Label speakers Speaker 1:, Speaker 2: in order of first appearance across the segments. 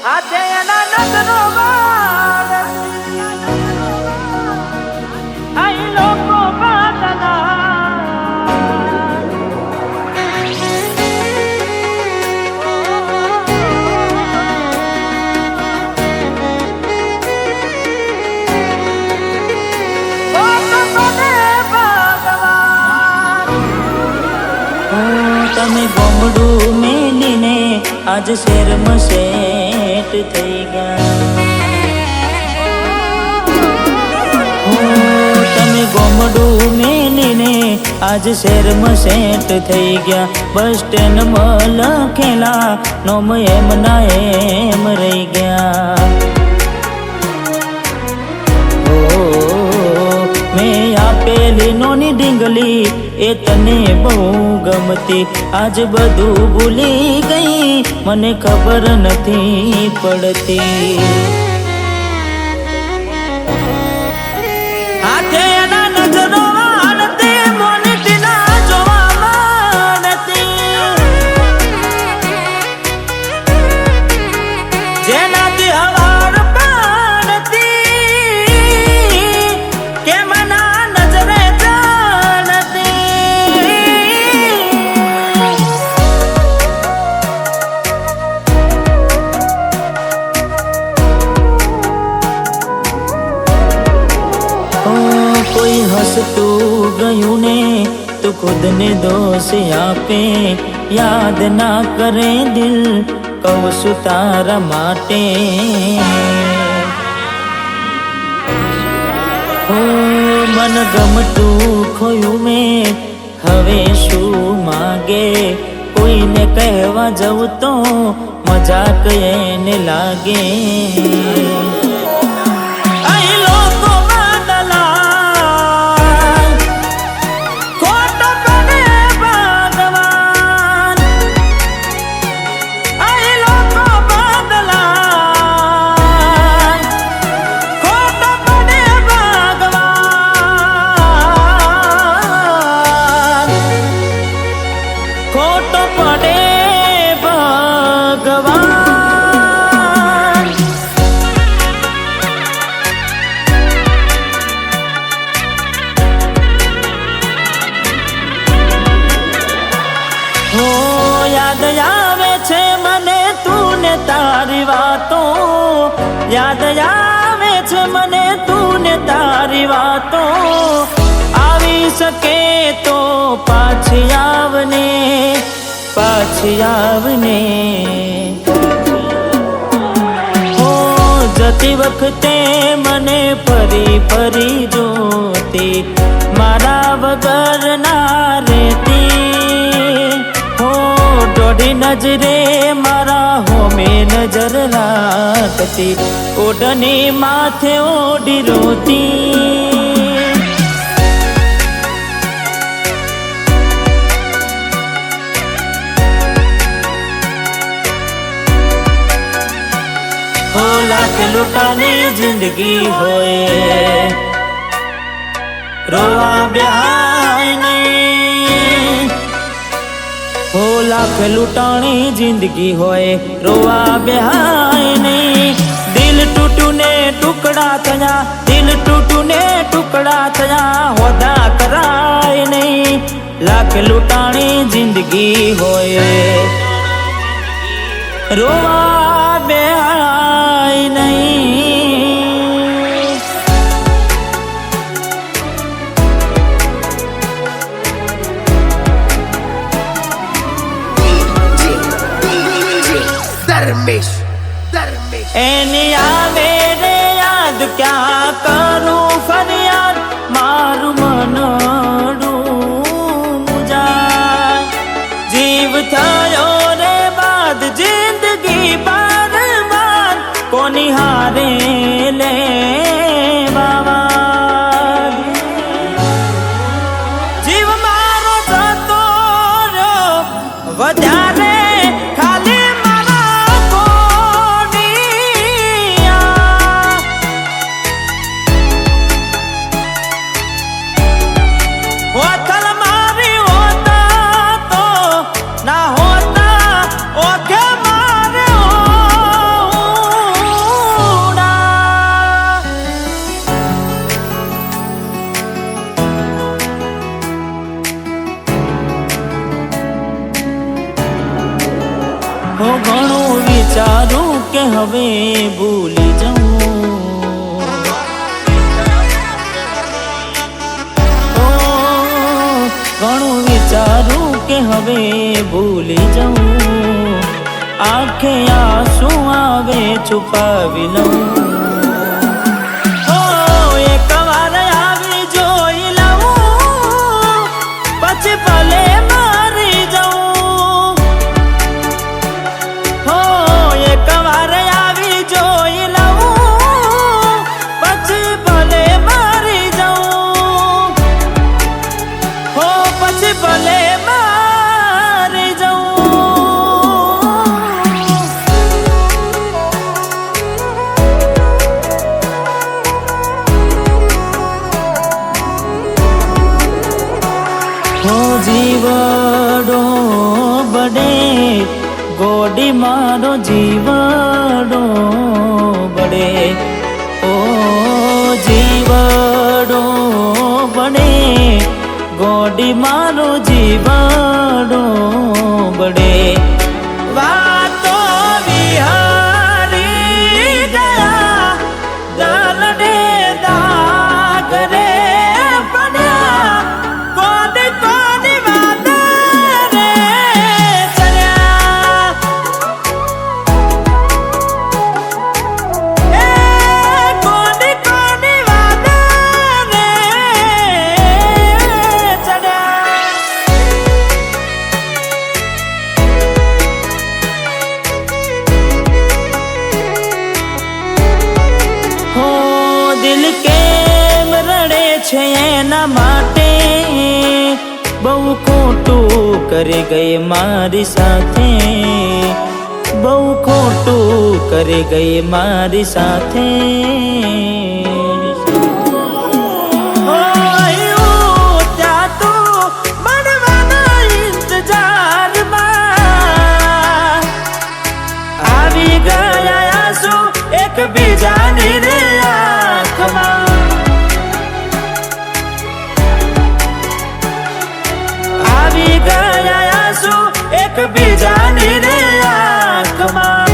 Speaker 1: આજે એના નજરો અહીં લોકો
Speaker 2: તમે ગોમડું મેલીને આજ શેરમાં સેટ થઈ ગયા તમે ગોમડું મેલીને આજ શેરમાં સેટ થઈ ગયા બસ સ્ટેન્ડમાં લખેલા નોમ એમ ના એમ રહી ગયા મેં આપેલી નોની ડીંગલી એ તને બહુ ગમતી આજ બધું ભૂલી ગઈ મને ખબર નથી પડતી
Speaker 1: આજે એના નજરો વાળતી મોનીટી ના જોવા માંડતી જેનાથી હવાર પાડતી કે મના નજરે
Speaker 2: કોઈ હસતું ગયું ને તું ખુદને દોષ આપે યાદ ના કરે દિલ કહું છું તારા માટે મન ગમતું ખોયું મેં હવે શું માગે કોઈને કહેવા જવું તો મજાક એને લાગે
Speaker 1: યાદ આવે છે મને તું ને તારી વાતો યાદ આવે છે મને તું ને તારી વાતો આવી શકે તો પાછી આવને હો જતી વખતે મને ફરી ફરી જોતી મારા વગર ના રહેતી દોઢી નજરે મારા હોમે નજર રાખતી ઓઢની માથે ઓઢી રોતી હો લાખ લૂંટાની જિંદગી હોય રોવા બ્યાય નહીં હો લાખ લૂંટાણી જિંદગી હોય રોવા બેહાય નહીં દિલ તૂટું ને ટુકડા થયા દિલ તૂટું ને ટુકડા થયા હોદા કરાય નહીં લાખ લૂંટાણી જિંદગી હોય રોવા બેહાય નહીં એની આવે રે યાદ ક્યાં કરું ફરિયાદ મારું મનડું મુજાય જીવ થયો રે બાદ જિંદગી બાર કોની હારે લે બાવા જીવ મારો જતો રહ્યો વધારે
Speaker 2: ઘણું વિચારું કે હવે ભૂલી જાઉં, ઘણું વિચારું કે હવે ભૂલી જાઉં, આંખે આંસુ આવે છુપાવી લઉં. એક વાર આવી જોઈ લઉં, પછી ભલે મારી જાઉં. એક વાર આવી જોઈ લઉં, પછી ભલે મારી જાઉં. પછી ભલે મારી જાઉં. જીવડો બડે ગોડી મારો જીવડો બડે, ઓ જીવડો બડે ગોડી મારો જીવડો બડે. વાતો વિહારી ગયા દલડે દાગ રે પડ્યા, કોની કોની વાત રે ચડ્યા. કોની કોની વાત રે ચડ્યા. દિલ કેમ રડે છે એના માટે, બહુ ખોટું કરી ગઈ મારી સાથે, બહુ ખોટું કરી ગઈ મારી સાથે. ત્યાં તો મળવાના ઇંતજારમાં આવી ગયા આંસુ એકબીજાની રે આંખમાં. આવી ગયા આંસુ એકબીજાની રે આંખમાં.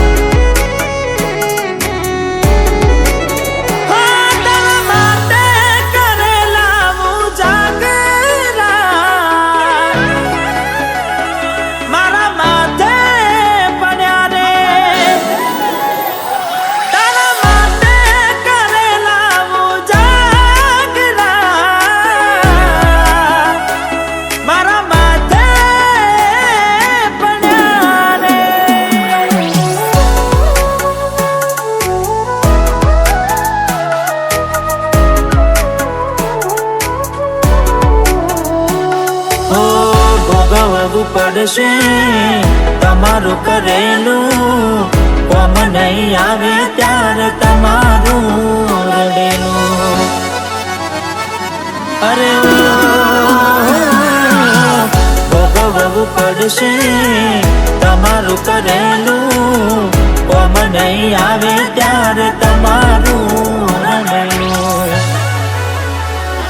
Speaker 2: તારા માટે કરેલા ઉજાગરા મારા માથે પડ્યા રે. તારા માટે કરેલા ઉજાગરા મારા માથે પડ્યા રે. ભોગવવું પડશે તમારું કરેલું, કોમ નહીં આવે ત્યારે તમારું રડેલું. અરે ભોગવવું પડશે તમારું કરેલું, કોમ નહીં આવે ત્યારે તમારું રડેલું.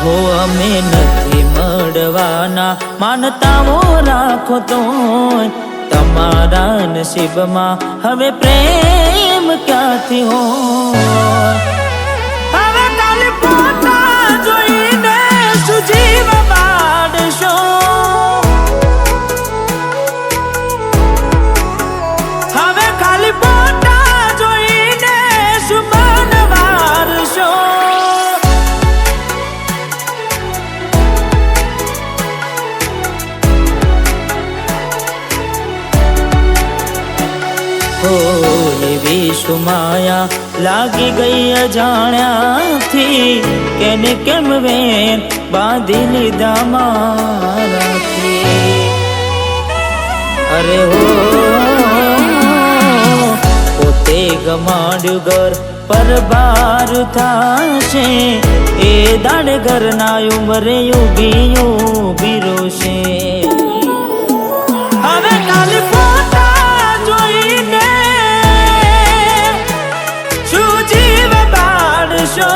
Speaker 2: હો અમે નથી મળવાના માનતાઓ રાખો તોય, તમારા નસીબમાં હવે પ્રેમ ક્યાંથી હોય. હવે કાલે પોતા જોઈને શું જીવ બાળશો, હવે ખાલી પોતા જોઈને શું મન વારશો. એવી સુમાયા લાગી ગઈ અજાણ્યાથી, કેને કેમ વેર બાંધી લીધા મારાથી. અરે હો પોતે ગમાડ્યું ઘર પર બાર થાશે, એ દાડે ઘરના ઉંમરે ઉભી ઉભી રોશે. હવે કાલે પોતા જોઈને શું જીવ બાળશો.